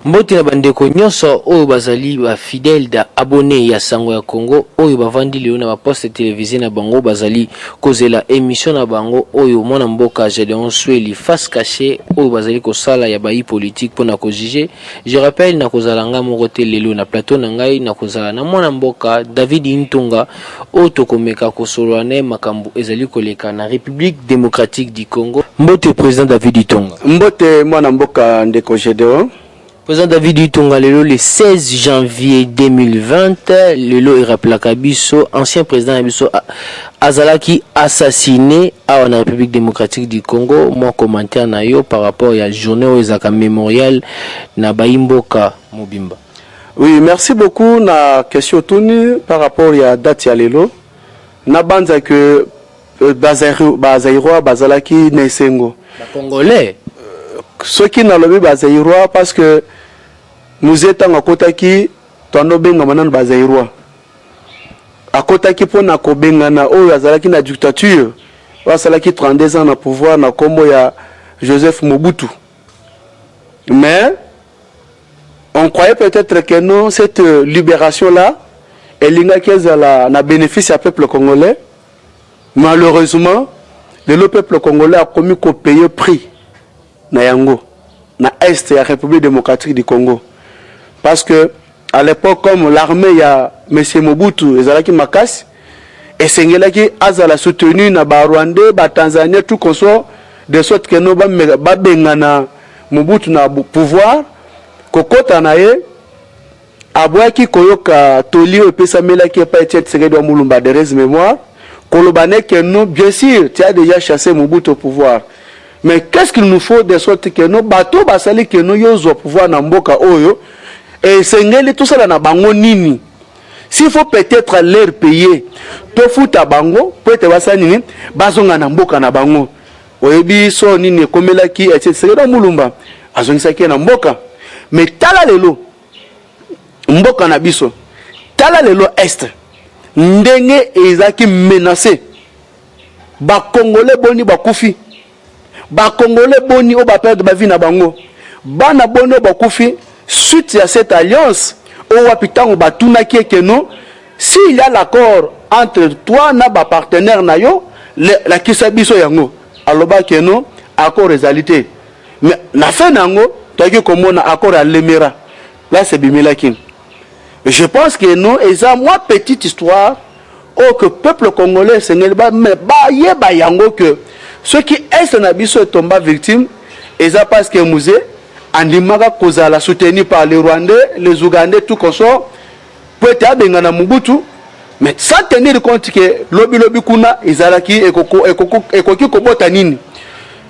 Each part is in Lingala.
Mbote na bandeko nyonso oyo bazali ba fidèle da abonné ya Sango ya Congo oyo bavandi leo na ba poste télévisé na bango bazali kozela émission na bango oyo mwana mboka Gédéon Sweli face cachée oyo bazali kosala ya bayi politique pona ko juger. Je rappelle na kozala nga moko te lelo na plateau na ngai na kozala na mwana mboka David Intunga oyo tokomeka kosolwa ne makambo ezali koleka na République démocratique du Congo. Mbote président David Intunga. Mbote mwana mboka ndeko Gédéon. Président David Itunga lelo le 16 janvier 2020 lelo irapela kabiso ancien président Abiso azalaki assassiné à la République démocratique du Congo. Moi commentaire na yo par rapport à journée aux ezaka mémorial na Baimboka Mobimba. Oui, merci beaucoup na question tuni par rapport à date ya lelo. Na banza que Bazaïrois bazalaki nesengo. Ba Congolais ceux qui n'ont pas Bazaïrois parce que nous étions à Kotaki, tono benga manan Bazaïrois. À Kotaki pour na kobengana o yazalaki na dictature, wasalaki 32 ans na pouvoir na kombo ya Joseph Mobutu. Mais on croyait peut-être que non, cette libération là, elle na bénéfice au peuple congolais. Malheureusement, le peuple congolais a commis qu'au payer prix. Na yango na est ya République démocratique du Congo parce que à l'époque comme l'armée ya monsieur Mobutu ezalaki makasi et sengelaki azala soutenu na ba Rwandais ba Tanzanie tout consort de sorte que no ba bengana Mobutu na pouvoir kokota na ye abwaki koyoka tolio epesa melaki pa Etienne Tshisekedi wa Mulumba de res mémoire kolobane que non bien sûr tu as déjà chassé Mobutu au pouvoir. Mais qu'est-ce qu'il nous faut de sorte que nos bateaux basali que nous yozo pouvoir na mboka oyo et sengeli tout ça na bango nini s'il faut peut-être leur payer to futa bango pour te basani nini bazonga na mboka na bango oyebi so nini komelaki et c'est Mulumba azongisa ki na mboka mais tala lelo mboka na biso tala lelo est ndenge ezaki menacé ba congolais boni ba kufi ba Congolais boni o ba perdre ba vie na bango bana boni o ba kufi suite à cette alliance o wapitango ba tunaki que non s'il y a l'accord entre toi na ba partenaire na yo la kisabiso yango aloba que non accord réalité mais na fin nango toki komona accord à Lemera là c'est bimelakin je pense que non et ça moi petite histoire au que peuple congolais sengel ba yeba yango que ceux qui est na biso tomba victime et ça parce que musée andimaka kozala soutenu par les Rwandais, les Ougandais tout consort pour être bengana Mobutu mais sans tenir compte que lobby kuna izalaki ekoki kobota nini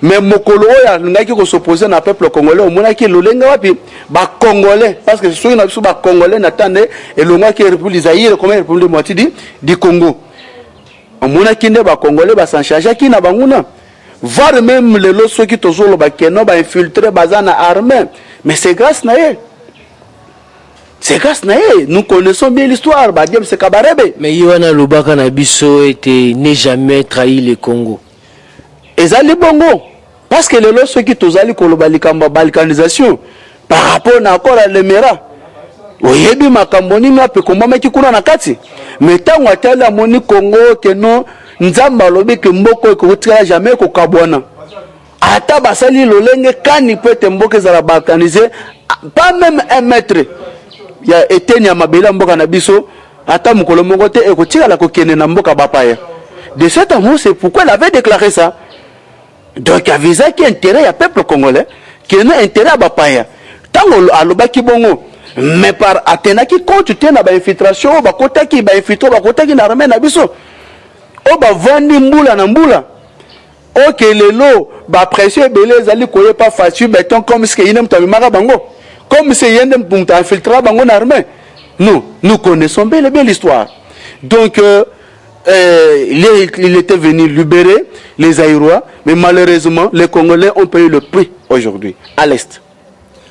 mais mokolo ya ngaki ko s'opposer na peuple congolais omona ki lolenga wapi ba congolais parce que ceux na biso ba congolais natande et longa ki République Zaïre comme République moitié du Congo omona ki nde ba congolais ba s'en charger ki na banguna voir même les lots ceux qui tozolo ba keno ba infiltrer bazana armée mais c'est grâce na ye nous connaissons bien l'histoire ba James Kabarebe mais Yohana Lubaka na biso était ne jamais trahi le Congo ezali bongo parce que les lots ceux qui tozali koloba likamba balkanisation par rapport na accord à Lemera oyebi makambo nini ape kombama ki kuna na kati mais tango atala moni Congo que non nzamba lobi ke mboko ko tira jamais ko kabwana ata basali lolenge kani peut mboke za la balkaniser pas même 1 mètre ya etenya mabela mboka na biso ata mukolo moko te e ko tira la ko kene na mboka bapaya de cet amour c'est pourquoi il avait déclaré ça donc avisa qui intérêt ya peuple congolais qui est intérêt à bapaya tango alobaki bongo mais par atena qui compte tena ba infiltration ba kotaki ba infiltro ba kotaki na armée na biso o ba vandi mbula na mbula o ke lelo ba pression belé zali koye pas facile béton comme ce que yinem tamimaka bango comme c'est yendem pour infiltrer bango na armée nous connaissons bien l'histoire donc il était venu libérer les Aïrois mais malheureusement les Congolais ont payé le prix aujourd'hui à l'est.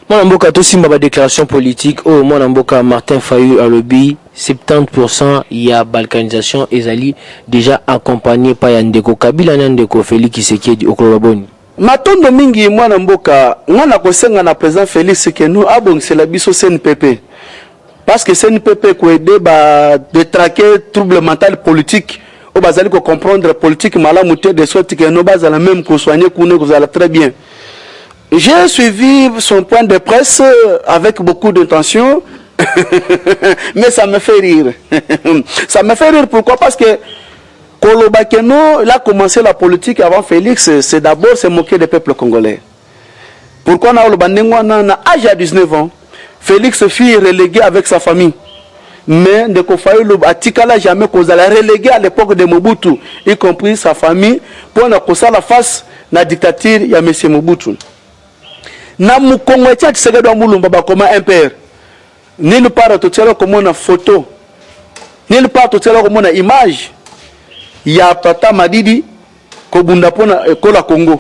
Mon mboka to simba ba déclaration politique au mon mboka Martin Fayulu alobi 70% ya balkanisation ezali déjà accompagné par Ndeko Kabila na Ndeko Félix Tshisekedi Okoloboni. matondo mingi mwana mboka ngana kosenga na président Félix que nous abongisela biso CNPP parce que CNPP ko aider ba détraquer trouble mental politique au bazali ko comprendre politique malamu te de sorte que nous bazala même ko soigner koune ko zala très bien. J'ai suivi son point de presse avec beaucoup d'intention mais ça me fait rire. Ça me fait rire pourquoi? Parce que Kolobakeno, il a commencé la politique avant Félix, c'est d'abord se moquer des peuples congolais. Pourquoi on a l'âge à 19 ans, Félix fut relégué avec sa famille. Mais de Kofaïlo, à Tikala, jamais qu'on a relégué à l'époque de Mobutu, y compris sa famille, pour qu'on la face de la dictature, il y a M. Mobutu. Na Mukongo et Tchad, c'est comme un père. Nulle part, tout à l'heure, comme on a photo. Nulle part, tout à l'heure, comme on a image. Il y a Tata Madidi Kobunda Pona Kola Congo.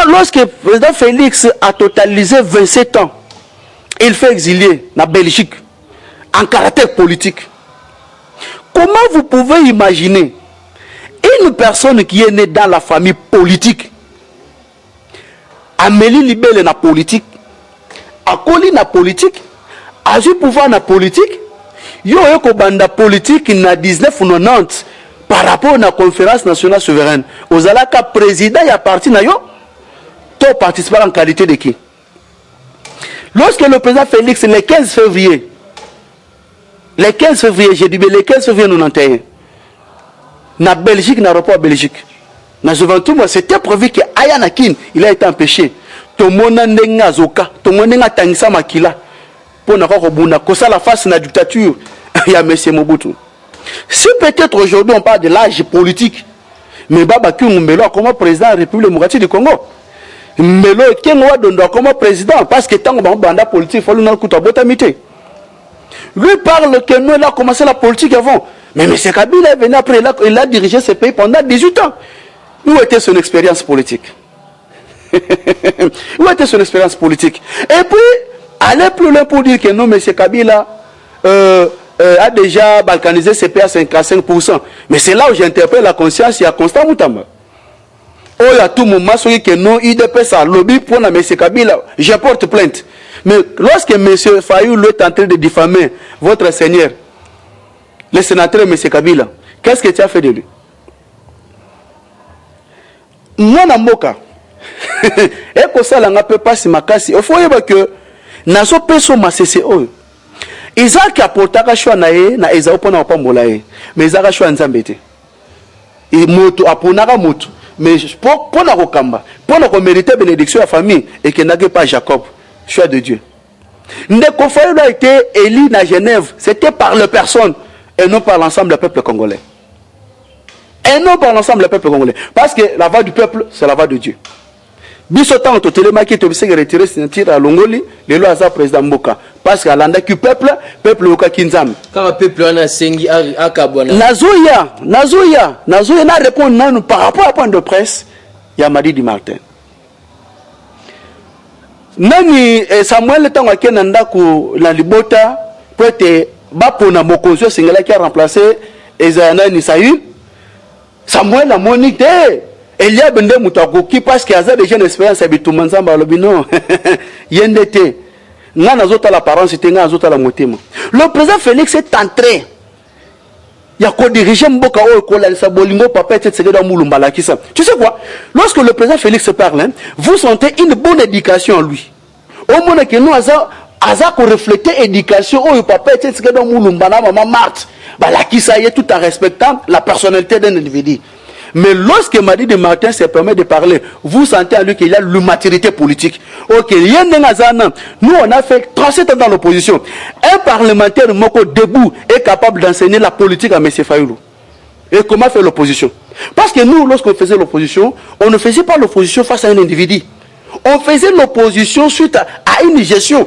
Lorsque le président Félix a totalisé 27 ans, il fait exilier en Belgique en caractère politique. Comment vous pouvez imaginer une personne qui est née dans la famille politique, Amélie Libelle na politique, Akoli na politique, Azu pouvoir na politique, yo ko banda politique na 1990 par rapport à la conférence nationale souveraine. Aux alaka président y a parti na yo, to participer en qualité de qui? Lorsque le président Félix le 15 février, j'ai dit le 15 février 91, na Belgique, na rapport à Belgique, na Juventus, c'était prévu que Ayanakin, il a été empêché. Tout le monde n'a zoka, tout le monde n'a tangisa makila. Pour ne pas la face de la dictature, il y a M. Mobutu. Si peut-être aujourd'hui on parle de l'âge politique, mais Baba Kyungmbelo comme président de la République démocratique du Congo, Mbelo Kenwa comme président, parce que tant que banda politique, il faut nous écouter à botamité. Lui parle que nous, il a commencé la politique avant. Mais M. Kabila est venu après, il a dirigé ce pays pendant 18 ans. Où était son expérience politique? Où était son expérience politique? Et puis, aller plus loin pour dire que non, M. Kabila a déjà balkanisé ses pays à 55%. Mais c'est là où j'interpelle la conscience, il y a Constant Moutamba. Oh, il y a tout moment, que non, il dépêche sa lobby pour M. Kabila. Je porte plainte. Mais lorsque M. Fayou est en train de diffamer votre seigneur, le sénateur M. Kabila, qu'est-ce que tu as fait de lui? Moi, Namboka, et que ça, on ne peut pas se makasi. Il faut dire que nazo peso masese oyo ezaki apotaka shwa na ye na eza opona opambola ye mais ezaka shwa nzambe te et moto aponaka moto mais pona kokamba pona ko mériter bénédiction ya famille et que n'ake pas Jacob choix de Dieu. Ndeko Fayulu a été élu à Genève, c'était par les personnes et non par l'ensemble du peuple congolais. Et non par l'ensemble du peuple congolais, parce que la voix du peuple c'est la voix de Dieu. Bisotan to telemaki to bisenge retirer signature à Longoli, le loi za président Mboka parce que l'anda qui peuple oka kinzam. Quand le peuple on a sengi akabwana. Nazoya na répondre nanu par rapport à point de presse, il y a Madidi Martin. Nani Samuel tango akena ndako na libota pote bapona mokonzo singela qui a remplacé Ezana ni Saül. Samuel a monique Elia Bende Moutakoki parce qu'il y a déjà une expérience avec tout le monde. Non, yendete. Ngana zota l'apparence, c'était ngana zota la motema. Le président Félix est entré. Il y a quoi diriger Mboka o kola sa bolingo papa et etc. dans Moulumbala qui ça. Tu sais quoi? Lorsque le président Félix parle, vous sentez une bonne éducation en lui. Au moment que nous aza ko refléter éducation o papa et etc. dans Moulumbala maman Marthe. Bala qui ça y est tout en respectant la personnalité d'un individu. Mais lorsque Madidi Martin se permet de parler, vous sentez en lui qu'il y a l'immaturité politique. Ok, nous on a fait 37 ans dans l'opposition. Un parlementaire moko debout est capable d'enseigner la politique à M. Fayulu. Et comment faire l'opposition? Parce que nous, lorsqu'on faisait l'opposition, on ne faisait pas l'opposition face à un individu. On faisait l'opposition suite à une gestion.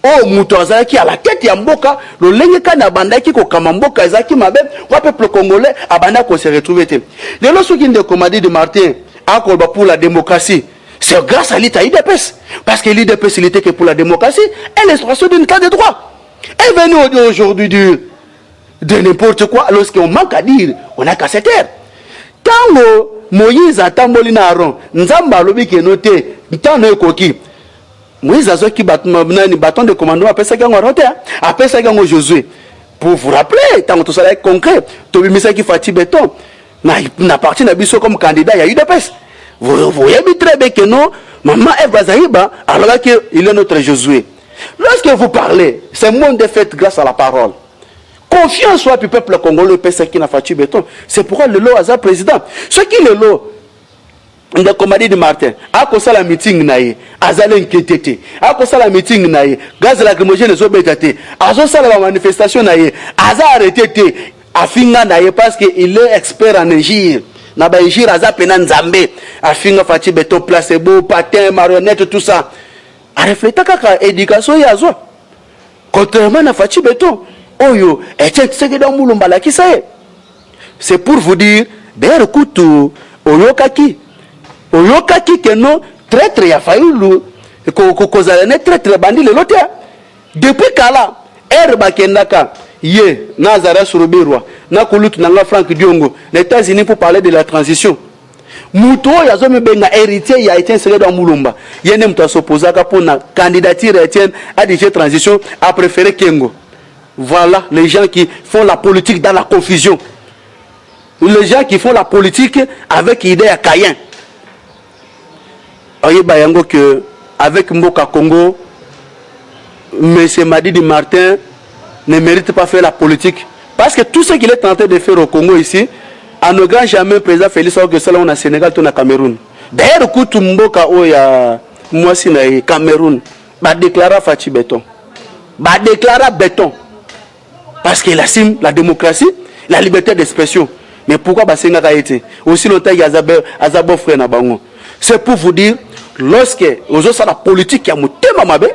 Oh, Moutouaza qui à la tête ya mboka, le lengeka na banda qui ko kamamboka zaki mabe, wa peuple congolais abanda ko se retrouver te. Les lorsqu'ils qui de commandé de Martin a combat pour la démocratie, c'est grâce à l'État IDPS parce que l'IDPS il était que pour la démocratie et l'instauration d'un état de droit. Et venu aujourd'hui de n'importe quoi lorsqu'on manque à dire, on a qu'à se taire. Quand Moïse atamboli na Aaron nzamba alobi ke noté ntano ekoki Moïse azoki bâton de commandement apesa kango Aaron te apesa kango Josué pour vous rappeler tant que tout ça est concret tobimisa ki fati béton na parti na biso comme candidat ya UDPS vous voyez très bien que non maman Eva Zaïba alors que il est notre Josué. Lorsque vous parlez c'est monde de fait grâce à la parole. Confiance soit du peuple congolais pesa qui na fati béton. C'est pourquoi le lot a président. Ce qui le lot le commandant de Martin a causé la meeting naïe azale inquiété a causé la meeting naïe gaz lacrymogène zo betate azo sala la manifestation naïe aza arrêté afinga naïe parce que il est expert en ingir na ba ingir aza pena nzambe afinga fati béton placebo patin marionnette tout ça a refléter kaka éducation yazo contrairement na fati béton oyo etche tseke da mulumba la kisaye. C'est pour vous dire d'ailleurs kutu oyokaki que non traître ya faulu kozalane traître bandi le lote depuis kala bakendaka ye Nazara Surubirwa na kulutu nanga Frank Diongo les États-Unis pour parler de la transition muto yazo mebenga héritier ya Etienne Tshisekedi Mulumba yene mto s'opposaka pour na candidature Etienne à DG transition a préféré Kengo. Voilà les gens qui font la politique dans la confusion, les gens qui font la politique avec idée à Caïn. Bayango que avec Mboka Congo, M. Madidi Martin ne mérite pas faire la politique. Parce que tout ce qu'il est tenté de faire au Congo ici, à ne grand jamais président Félix que cela on a Sénégal, tout a Cameroun. D'ailleurs, tout Mboka Oya, moi si na Cameroun, va déclarer Fati béton. Va déclarer béton. Parce qu'il assume la démocratie, la liberté d'expression. Mais pourquoi Basenga a été aussi longtemps qu'il y a Azabo frère na bango. C'est pour vous dire, lorsque vous avez la politique qui a monté mabe,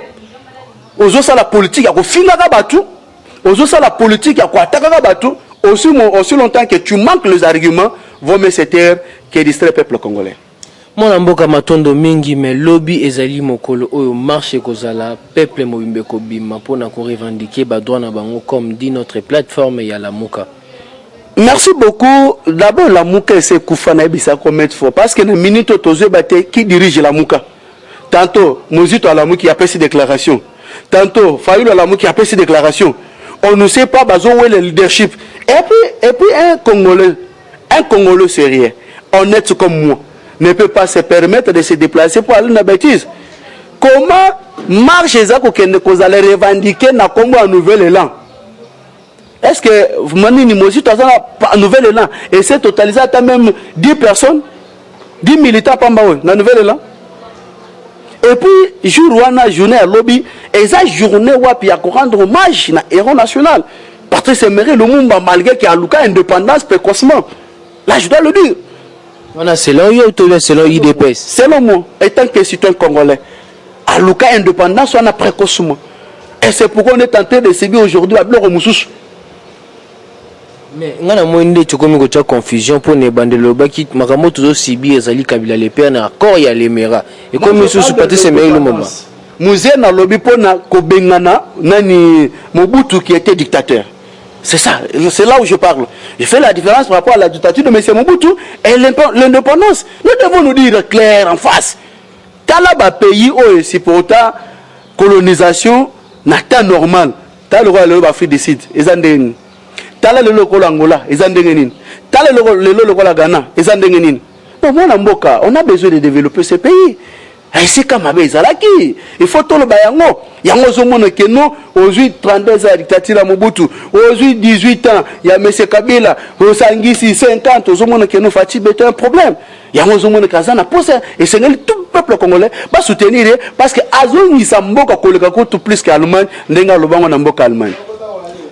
vous avez la politique qui a finir batu, vous avez la politique qui a attaquer batu, aussi longtemps que tu manques les arguments, vont me se taire qui distrait le peuple congolais. Mon mboka matondo mingi mais lobby ezali mokolo oyo marche kozala peuple mobimbe kobima pona ko revendiquer ba droit na bango comme dit notre plateforme ya la Muka. Merci beaucoup. D'abord, la Mouka, c'est Koufana Ebissa comme fois. Parce que les minutes qui dirige la Mouka. Tantôt, Mozito à la Mouka qui a fait ses déclarations. Tantôt, Fayoul à la Mouka qui a fait ses déclarations. On ne sait pas où est le leadership. Et puis un Congolais sérieux, honnête comme moi, ne peut pas se permettre de se déplacer pour aller dans la bêtise. Comment marche ça qu'on allait revendiquer na Congo en nouvel élan? Est-ce que vous m'avez dit un nouvel élan et c'est totalisé à même 10 personnes, 10 militants dans le nouvel élan? Et puis, jour où on a journée à lobby, et cette journée où on a rendre hommage à héros national. Patrice Emery, le monde malgré qu'il y a l'indépendance précocement. Là, je dois le dire. Voilà, selon lui ou selon l'IDPS? Selon moi, étant que citoyen congolais, à l'indépendance, indépendance, on a précocement. Et c'est pourquoi on est tenté de subir aujourd'hui à Bloro Moussous. Mais on a moins de confusion pour les bandes de l'Obaki. Makambo toujours Sibi ezali Kabila le père na accord ya lemera. Et comme monsieur Patrice Emery le moment. Musée na lobby pour na kobengana nani Mobutu qui était dictateur. C'est ça, c'est là où je parle. Je fais la différence par rapport à la dictature de M. Mobutu et l'indépendance. Nous devons nous dire clair en face. Talaba pays où c'est pour ta colonisation n'a pas normal. T'as le roi de l'Afrique du Sud. Tala le local Angola, ils ont dégané. Tala le local Ghana, ils ont dégané. Bon, moi, on a besoin de développer ce pays. Et c'est comme Abezalaki. Il faut tout le bayango. Il y a un monde qui non, aujourd'hui 32 ans, dictature à Mobutu. Aujourd'hui 18 ans, il y a M. Kabila. Aujourd'hui 50 ans, il monde qui nous fatigue, c'est un problème. Il y a un monde qui a posé. Et c'est tout le peuple congolais va soutenir parce que Azoni Samboka Koleka tout plus qu'Allemagne, Nenga Lobango Namboka Allemagne.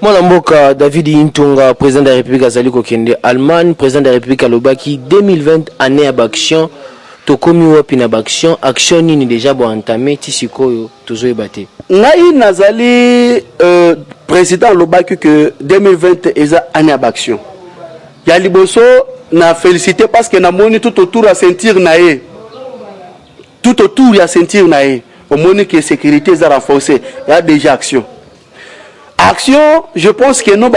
Mon mboka David Intunga, président de la République Azali Kokende Allemagne, président de la République Alobaki 2020 année à Baction, Tokomi wapi na Baction, action ni déjà bo entamé tisikoyo tozo ebate. Ngai nazali président Alobaki que 2020 eza année à Baction. Ya liboso na félicité parce que na moni tout autour à sentir naé. Tout autour ya sentir naé. Au moni que sécurité est renforcée, il y a déjà action. action, je pense que non.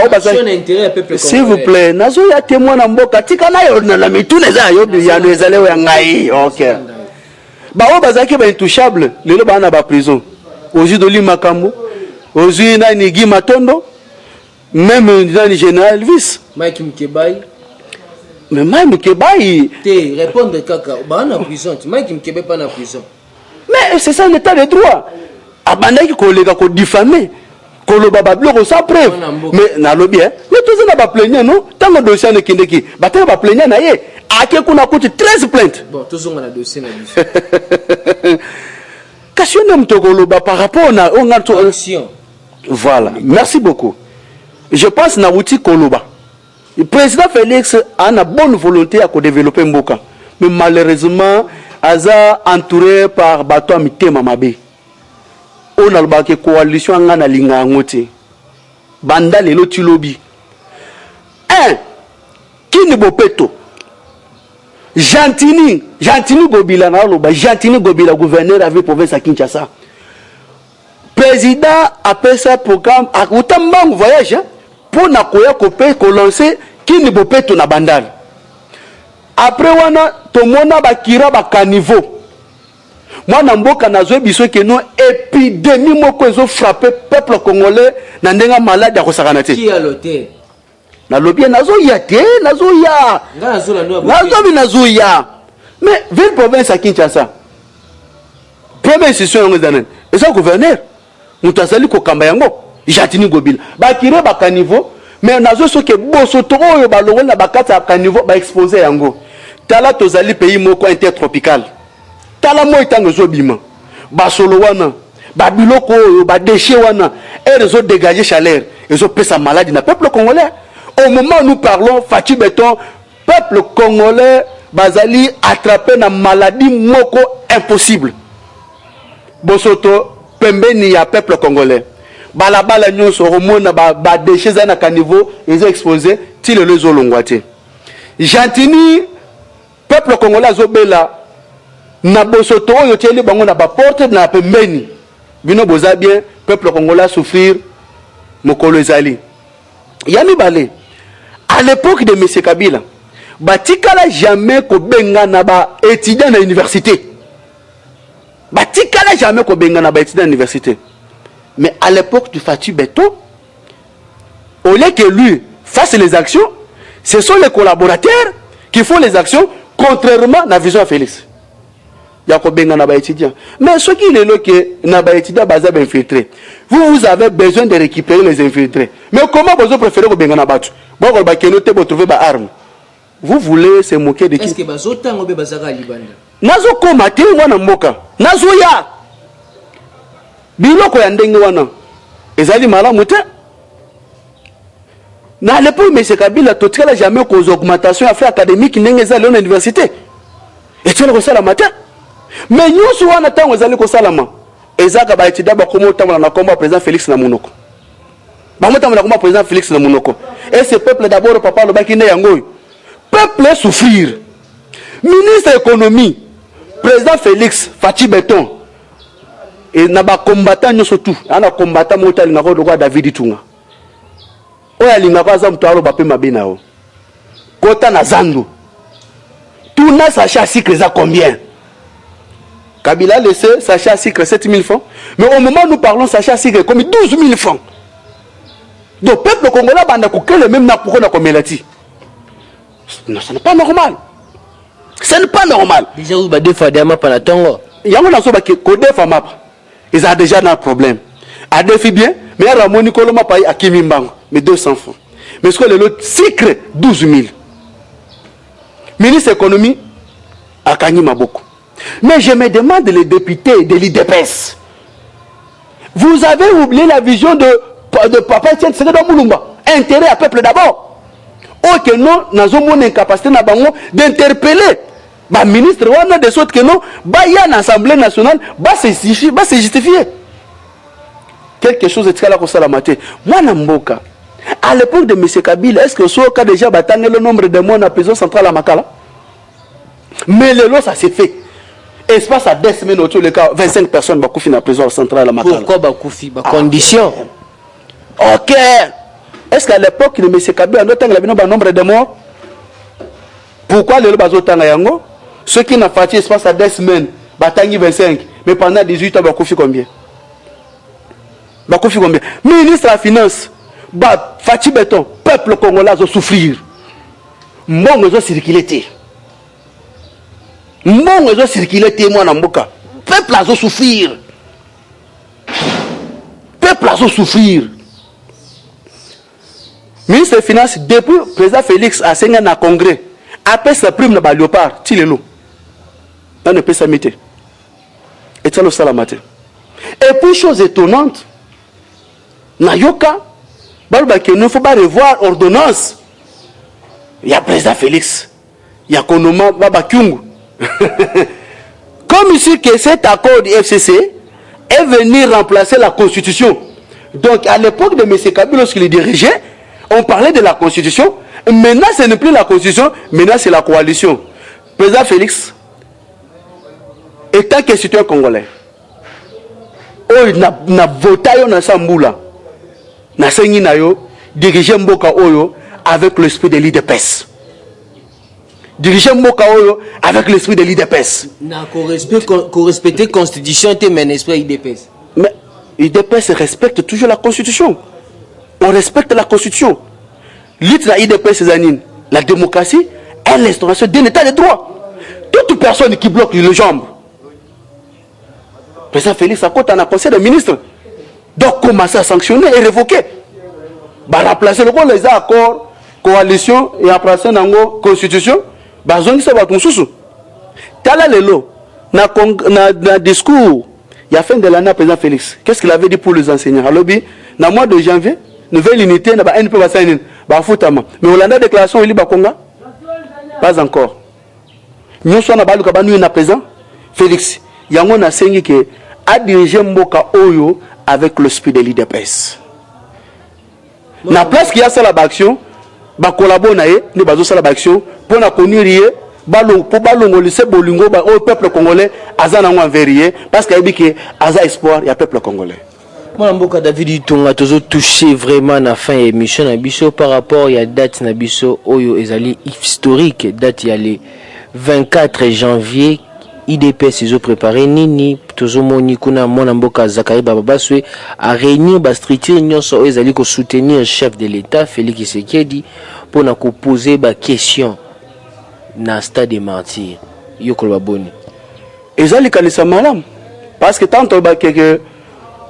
S'il vous plaît, nazo ya témoin na mboka tika na yo na mitu neza yo ya nezale ya ngai. OK. Ba o bazaki ba intouchable, lelo ba na ba prison. Ozu Doli Makambo, ozu na ni Guy Matondo, même dans le général Elvis. Mike Mkebai. Mais Mike Mkebai. Te répondre kaka, ba na prison, Mike Mkebai pas na prison. Mais c'est ça l'état de droit. Abandaki kolega ko diffamer. Koloba babloko sans preuve. Mais na lobi hein. Mais tout ça na ba plaignant non? Tant que dossier ne kindeki, ba ta ba plaignant na ye. Ake kuna coûte 13 plaintes. Bon, tout ça on a dossier na biso. Question mtokoloba par rapport à action. Voilà. Merci beaucoup. Je pense na outil koloba. Le président Félix a une bonne volonté à développer Mboka. Mais malheureusement, Aza entouré par bateau amité mamabe. On a le coalition ngana linga ngote. Banda lelo tilobi. Kini bopeto. Gentini Gobila na loba, Gentini Gobila gouverneur avec province à Kinshasa. Président appelle ça programme à autant voyage pour na koya kopé ko lancer kini bopeto na bandal. Après wana tomona bakira ba caniveau. Moi na mboka na zo biso ke no épidémie moko ezo frapper peuple congolais na ndenga malade ya kosakana te. Qui a l'hôtel? Na lobby nazo ya te, nazo ya. Nazo ya. Mais ville province à Kinshasa. Première institution yango zanen. Et ça gouverneur. Mutazali ko kamba yango. Gentini Gobila. Bakire ba caniveau, mais nazo soke boso to oyo ba longo na bakata caniveau ba exposer yango. Tala tozali pays moko intertropical. Tala mo itango zo bima. Ba solo wana, ba biloko oyo ba déchets wana, et réseau dégager chaleur, réseau pesa maladie na peuple congolais. Au moment où nous parlons, Fatou Béton, peuple congolais, bazali attrapé na maladie moko impossible. Bosoto pembeni ya peuple congolais. Balabala nyonso romona ba déchets na caniveau, ils ont exposé ti le lezo longwate. Gentini peuple congolais azobela na bosoto oyo tieli bango na ba porte na pembeni. Bino boza bien peuple congolais souffrir mokolo ezali. Yami balé. À l'époque de M. Kabila, batikala jamais ko benga na ba étudiant à l'université. Batikala jamais ko benga na ba étudiant à l'université. Mais à l'époque du Fatou Béton, au lieu que lui fasse les actions, ce sont les collaborateurs qui font les actions contrairement à la vision de Félix. Yako benga na ba étudiant. Mais ce qui est là que na ba étudiant baza ba infiltré. Vous avez besoin de récupérer les infiltrés. Mais comment vous préférez ko benga na batu? Bon, vous trouver des armes. Vous voulez se moquer de qui? Est-ce que bazota ngobe bazaka libanda? Nazo komate wana mboka. Nazo ya. Biloko ya ndenge wana. Ezali malamu te. Na l'époque M. Kabila totikala jamais cause augmentation à faire académique ndenge ezali à l'université. Et tu le sala matin. Mais nyusu wana tango ezali ko salama. Ezaka ba etida ba komo tamala na komba président Félix na Munoko. Président Félix na Munoko. Et ce peuple d'abord, papa le bakine yango. Peuple souffrir. Ministre économie, président Félix Fatou Béton. Et na ba combattant nyo surtout. Ana combattant mota linga ko dokwa David Itunga. Oya linga ko azam to alo ba pe mabena o. Kota na Zando. Tout na sacha cycle za combien? Kabila a laissé sacha cycle 7000 francs. Mais au moment où nous parlons sacha cycle comme 12 000 francs. Donc, le peuple congolais a le même napoko na komelati. Non, ce n'est pas normal. Ce n'est pas normal. Déjà, vous avez des map à la tongo. Il y a un qui a map. Ils ont déjà un problème. A défi bien, mais il y a un Nicolo Mapaï à Kimimbango, mais 200 francs. Mais ce que le cycle 12 000. Ministre de l'économie, à Kanyi Maboko. Mais je me demande les députés de l'IDPS. Vous avez oublié la vision de Papa Etienne Tshisekedi Moulumba. Intérêt à peuple d'abord. Ok, non, nous avons une incapacité d'interpeller le ministre de sorte que non, il y a une assemblée nationale, se justifier. Quelque chose est très là pour ça la matin. Moi, Namboka, à l'époque de M. Kabila, est-ce que ce cas déjà battu le nombre de morts dans la prison centrale à Makala? Mais le lot, ça s'est fait. Espace à 10 semaines, autour de cas, 25 personnes dans la prison centrale à Makala. Pourquoi Bakoufi? Condition. Ok. Est-ce qu'à l'époque de M. Kabila, on a un nombre de morts? Pourquoi le bazo tanga yango? Ceux qui n'ont fait espace à 10 semaines, batangi 25, mais pendant 18 ans, bakofi combien? Bakofi combien? Ministre de la Finance, Fati Béton, peuple congolais va souffrir. Mbongo va circuler. Mbongo va circuler, moi na mboka. Peuple va souffrir. Peuple va souffrir. Ministre des Finances, depuis le président Félix a signé dans le congrès, après sa prime de Léopard, il est là. Dans le PSAMité. Et ça le salamate. Et puis, chose étonnante, Nayoka, il ne faut pas revoir l'ordonnance. Il y a le président Félix, il y a Konoma Baba Kyungu. Comme ici que cet accord du FCC est venu remplacer la Constitution. Donc, à l'époque de M. Kabila, lorsqu'il dirigeait, on parlait de la Constitution. Maintenant, ce n'est plus la Constitution, maintenant, c'est la coalition. Président Félix, étant que citoyen congolais, il a voté dans Samboula, diriger Mboka Oyo avec l'esprit de l'IDPS. Diriger Mboka Oyo avec l'esprit de l'IDPS. Respecter la Constitution, mais l'esprit l'IDPS. Mais l'IDPS respecte toujours la Constitution. On respecte la Constitution. L'IDPS, la démocratie est l'instauration d'un état de droit. Toute personne qui bloque les jambes. Le président Félix a un conseil de ministre. Donc, commencer à sanctionner et révoquer. Remplacer le les accords, coalition et remplacer la constitution. Bazongi se bat sous. Tala lelo, na discours, il y a fin de l'année, président Félix. Qu'est-ce qu'il avait dit pour les enseignants? Alors, dans le mois de janvier, nouvelle unité, na NP Bassaynin, Bafutama. Mais on a une déclaration, il y a Bakonga? Pas encore. Nous sommes à présent. Félix, il y a un enseignant qui a dirigé Mboka Oyo avec l'esprit de l'IDPS. Na place qu'il y a ça la action, ba collaborer ni bazo ça la action pour na connuire balon pour balon lycée bolingo ba au peuple congolais azana ngwa vérier parce qu'il y a que aza espoir ya peuple congolais. Moi mboka David Tonga tozo toucher vraiment na fin émission na biso par rapport ya date na biso oyo ezali historique date ya le 24 janvier IDPS ils ont préparé nini tozo moni kuna mona mboka Zakari Babaswe a réunir ba structure nyonso ezali ko soutenir chef de l'état Félix Tshisekedi pour na ko poser ba question na stade des martyrs yokolo baboni ezali kanisa malam parce que tant ba que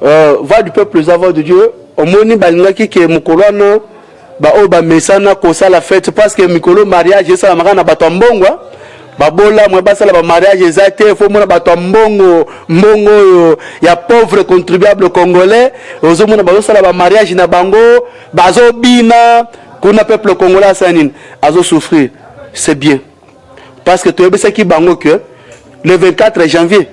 va du peuple aux avoirs de Dieu au moni balingaki ke mukolwana ba o ba mesana ko sala fête parce que mikolo mariage ça makana batambongwa babola mwe basala ba mariage ezate fo mona bato mbongo ya pauvre contribuable congolais ozo mona bazo sala ba mariage na bango bazo bina kuna peuple congolais sanine azo souffrir. C'est bien parce que tu es qui bango que le 24 janvier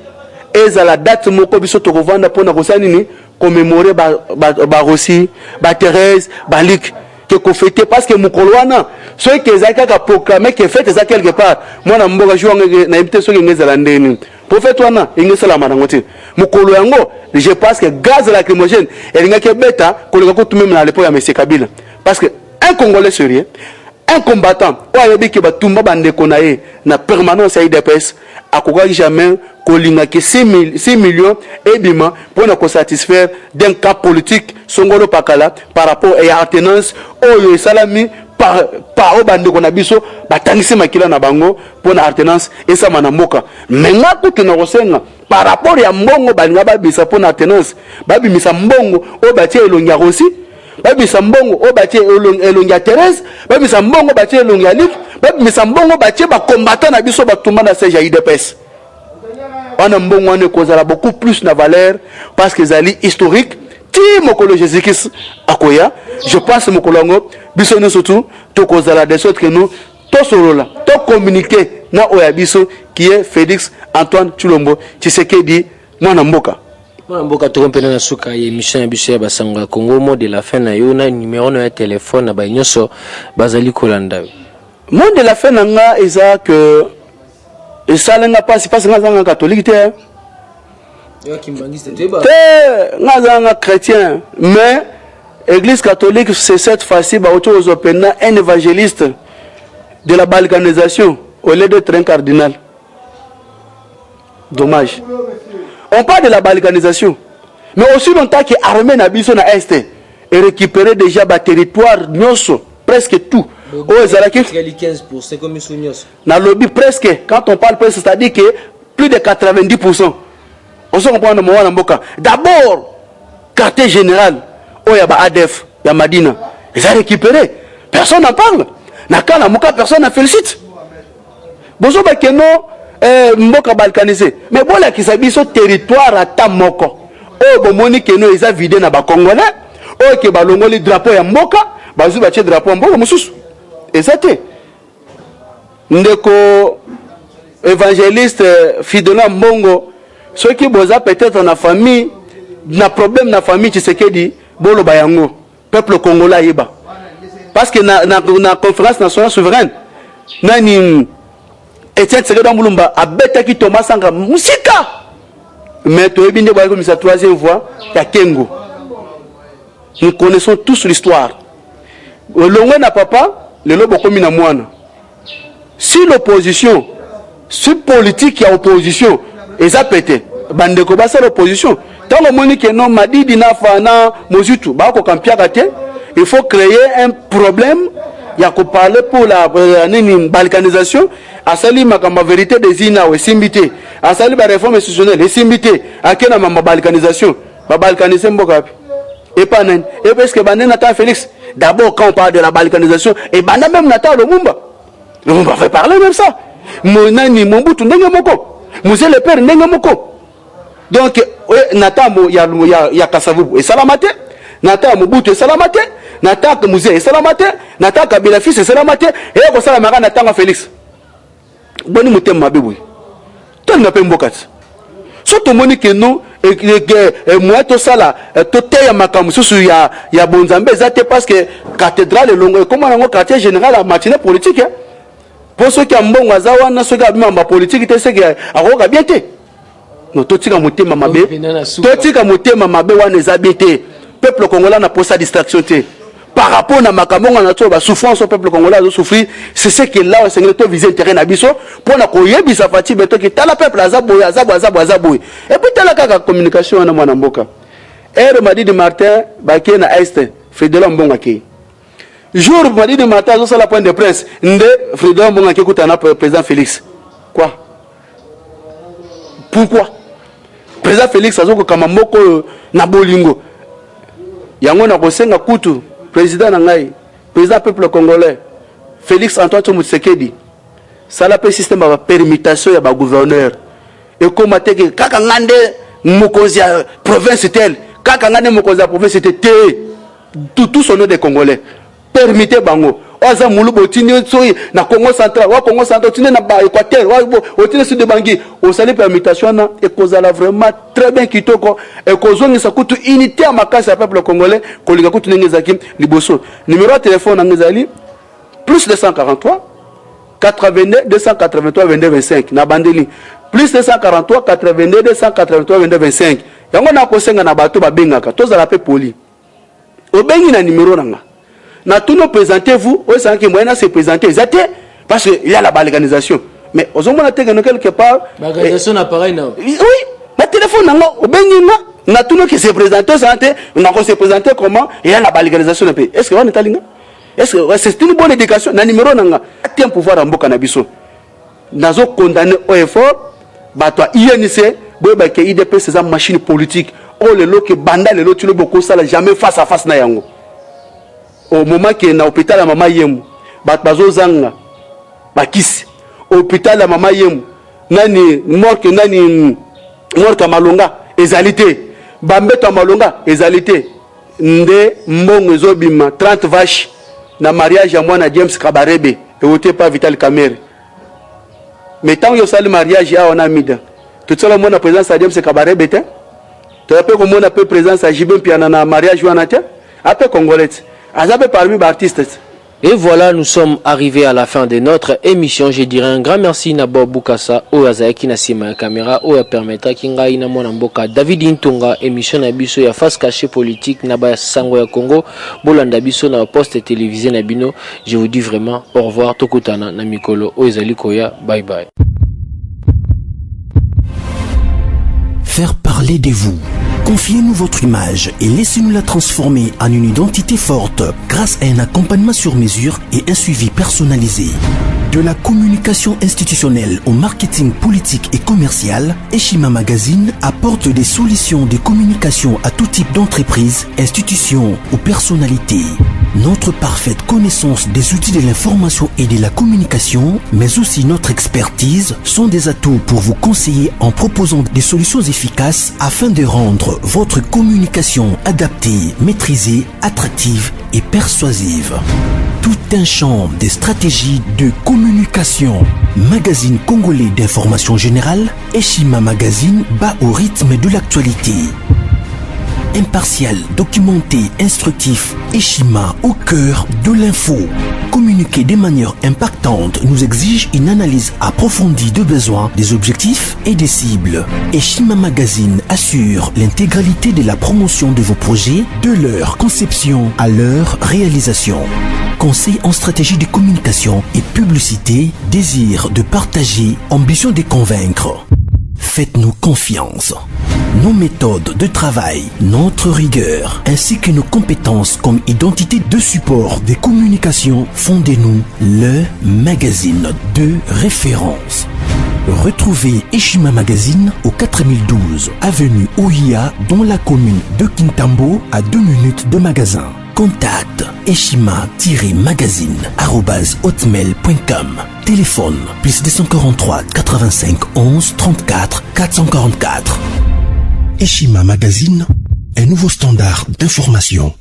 est à la date moko biso to kovanda pona kosanini commémorer ba Rossi ba Thérèse ba Luc que fêter parce que mukolwana ceux qui ont proclamé que fête ça quelque part moi na mboka jouer na invité ceux qui ngezala ndeni prophète wana ingesala manangote mukolo yango je pense que gaz lacrymogène elinga ke beta koleka ko tout même na l'époque ya monsieur Kabila parce que un Congolais sérieux un combattant o ayebi ke batumba bandeko na ye na permanence ya IDPS akoka jamais kolinga ke 6 millions et bima pour nous satisfaire d'un cas politique songolo pakala par rapport à l'alternance oyo salami par bandeko na biso batangisi makila na bango pour na alternance et ça manamoka menga kutu na kosenga par rapport ya mbongo balinga babisa pour na alternance babimisa mbongo o batie elongia Rossi babimisa mbongo o batie elongia Thérèse babimisa mbongo batie elongia Luc babimisa mbongo batie ba combattant na biso batumba na siège ya IDPS. On a un beaucoup plus de valeur parce que c'est historique. Ti mokolo Jésus-Christ akoya, je pense que mokolongo biso surtout to kozala de sorte que nous to solola, to communiquer na oya biso qui est Félix Antoine Tshilombo Tshisekedi mwana mboka. Mwana mboka to kompena na suka ya émission ya biso ya basanga Congo mot de la fin na yo na numéro na téléphone na ba nyonso bazali kolanda. Mot de la fin nga eza que et ça n'est pas si parce que nous sommes catholiques nous sommes chrétiens mais Église catholique, c'est cette fois-ci, un évangéliste de la balkanisation au lieu d'être un cardinal. Dommage. On parle de la balkanisation. Mais aussi longtemps que l'armée n'a pas na Est et récupéré déjà le territoire, presque tout. Oh, 15%, comme dans le lobby, presque, quand on parle presque, c'est-à-dire que plus de 90%. On se comprend dans le moment. D'abord, quartier général, où il y a ADF, il y a Madina. Ils ont récupéré. Personne n'en parle. Personne n'en félicite. Bonjour, Mboka balkanisé. Mais bon, là, qui s'habille sur territoire à Tamoko. Oh, bon, Monique, nous, ils ont vidé dans les Congolais. Oh, qui balongo les drapeaux à Mboka. Bazou, baché drapeau à Mboka, moussous. Et c'était. Ndeko, évangéliste, fidèle Mbongo. Ceux qui bosa peut-être dans la famille, n'a problème dans la famille, tu sais qu'il dit, Bolo Bayango, peuple congolais yeba. Parce que na conférence nationale souveraine, nani Etienne Tshisekedi Mulumba a bêta qui Thomas Sanga Musika. Mais tu es bien de comme sa troisième fois, il y a Kengo. Nous connaissons tous l'histoire. Le longue n'a papa, le lobo comme une moine. Si l'opposition, si politique, il y a opposition, et ça pété. Bande ko basa l'opposition. Tant que Monique non Madidi na fana mozutu, ba ko kampia kate, il faut créer un problème. Il y a qu'on parler pour la balkanisation. À sali ma vérité des ina ou simbité. À sali la réforme institutionnelle et simbité. À quelle ma balkanisation, ma balkanisation mbokapi. Et pas nen. Et parce que Banen Nathan Félix. D'abord quand on parle de la balkanisation, et Banen même Nathan Lumumba. Lumumba fait parler même ça. Mon nani mon bout n'engue moko. Monsieur le père n'engue moko. Donc Nathan il y a Kasavubu et Salamate. Nathan Mobutu et Salamate. Nathan Musée et Salamate. Nathan Kabila fils et Salamate. Et comme ça la mara Nathan Félix. Boni mutem mabebu. Ton n'a pas mbokat. Surtout moni que nous et moi tout ça là tout est makam susu ya bonzambe zate parce que cathédrale longo comment on quartier général la matinée politique hein. Pour ceux qui ont bon wazawa na ceux qui ont ma politique te c'est que akoka bien te. Non tout tika mutem mabe. Tout tika mutem mabe wana ezabete. Peuple congolais n'a pas sa distraction te. Par rapport à Makamon, on a trouvé la souffrance au peuple congolais a souffert. C'est ce que là, c'est que viser le terrain d'Abisso pour la coyer, bisa fati, beto qui t'a la peuple azaboué. Et puis t'as la communication en Mwanamboka. Et m'a dit de Martin, Baké na Est, Frédéric Mbongaki. Jour, m'a dit de Martin, à la point de presse, Nde, Frédéric Mbongaki, écoute, un président Félix. Quoi? Pourquoi? Président Félix, Azoko Kamamoko, Nabolingo. Yango na kosenga kutu. Président Nangaï, président peuple congolais, Félix Antoine Tshisekedi, ça la système de permutation ya ba gouverneur. Et comme a été kaka ngande mokozi province tel, kaka ngande mokozi province tel, tout son nom des Congolais. Permettez bango. Oza mulu botini soyi na Congo central, wa Congo central tine na ba Équateur, wa botini sud de Bangui. Au sali permutation na et kozala vraiment très bien kitoko et kozongi sa kutu unité à makasi ya peuple congolais kolinga kutu ngezaki liboso. Numéro de téléphone ngezali plus 243 82 283 22 25 na bandeli plus 243 82 283 22 25. Yango na kosenga na bato ba bengaka tozala pe poli. Obengi na numéro nanga. Na tout nous présentez-vous, oui, c'est que moyen se présenter, parce qu'il y a la balkanisation. Mais aux hommes quelque part. Balkanisation n'a pareil non. Oui, ma téléphone au Benina, na tout nous qui se présente, on a se présenter comment il y a la balkanisation. Est-ce que on est allé? Est-ce que c'est une bonne éducation? Na numéro nanga, tiens pouvoir en boka na biso. Nazo condamné au effort, bah toi INC, boy que IDP c'est une machine politique. Oh le lot que banda le lot tu le beaucoup ça jamais face à face na yango. Au moment que na hôpital la maman yemu bat bazo zanga bakisi hôpital la maman yemu nani mort malonga ezalité bambeto malonga ezalité nde mbongo ezobima 30 vaches na mariage ya mwana James Kabarebe et oté pas Vital Kamerhe mais tant yo sali mariage ya on a mida tout ça mona présence à James Kabarebe te tu peux comment on peut présence à Jibin Piana na mariage wana te après congolais. Azabe parmi les artistes. Et voilà, nous sommes arrivés à la fin de notre émission. Je dirais un grand merci à Bob Boukassa, au Azaki na sima caméra, au permettra kinga ina mona mboka David Intonga, émission na biso ya face cachée politique na ba sango ya Congo, bolanda biso na poste télévisé na bino. Je vous dis vraiment au revoir, tokutana na mikolo, o ezali koya, bye bye. Faire parler de vous. Confiez-nous votre image et laissez-nous la transformer en une identité forte grâce à un accompagnement sur mesure et un suivi personnalisé. De la communication institutionnelle au marketing politique et commercial, Eshima Magazine apporte des solutions de communication à tout type d'entreprise, institutions ou personnalités. Notre parfaite connaissance des outils de l'information et de la communication, mais aussi notre expertise, sont des atouts pour vous conseiller en proposant des solutions efficaces afin de rendre votre communication adaptée, maîtrisée, attractive et persuasive. Tout un champ des stratégies de communication. Magazine congolais d'information générale, Eshima Magazine bat au rythme de l'actualité. Impartial, documenté, instructif, Eshima au cœur de l'info. Communiquer de manière impactante nous exige une analyse approfondie de besoins, des objectifs et des cibles. Eshima Magazine assure l'intégralité de la promotion de vos projets, de leur conception à leur réalisation. Conseil en stratégie de communication et publicité, désir de partager, ambition de convaincre. Faites-nous confiance. Nos méthodes de travail, notre rigueur, ainsi que nos compétences comme identité de support des communications font de nous le magazine de référence. Retrouvez Eshima Magazine au 4012 avenue Ouia dans la commune de Kintambo à 2 minutes de magasin. Contact eshima-magazine@hotmail.com. Téléphone +243 85 11 34 444. Eshima Magazine, un nouveau standard d'information.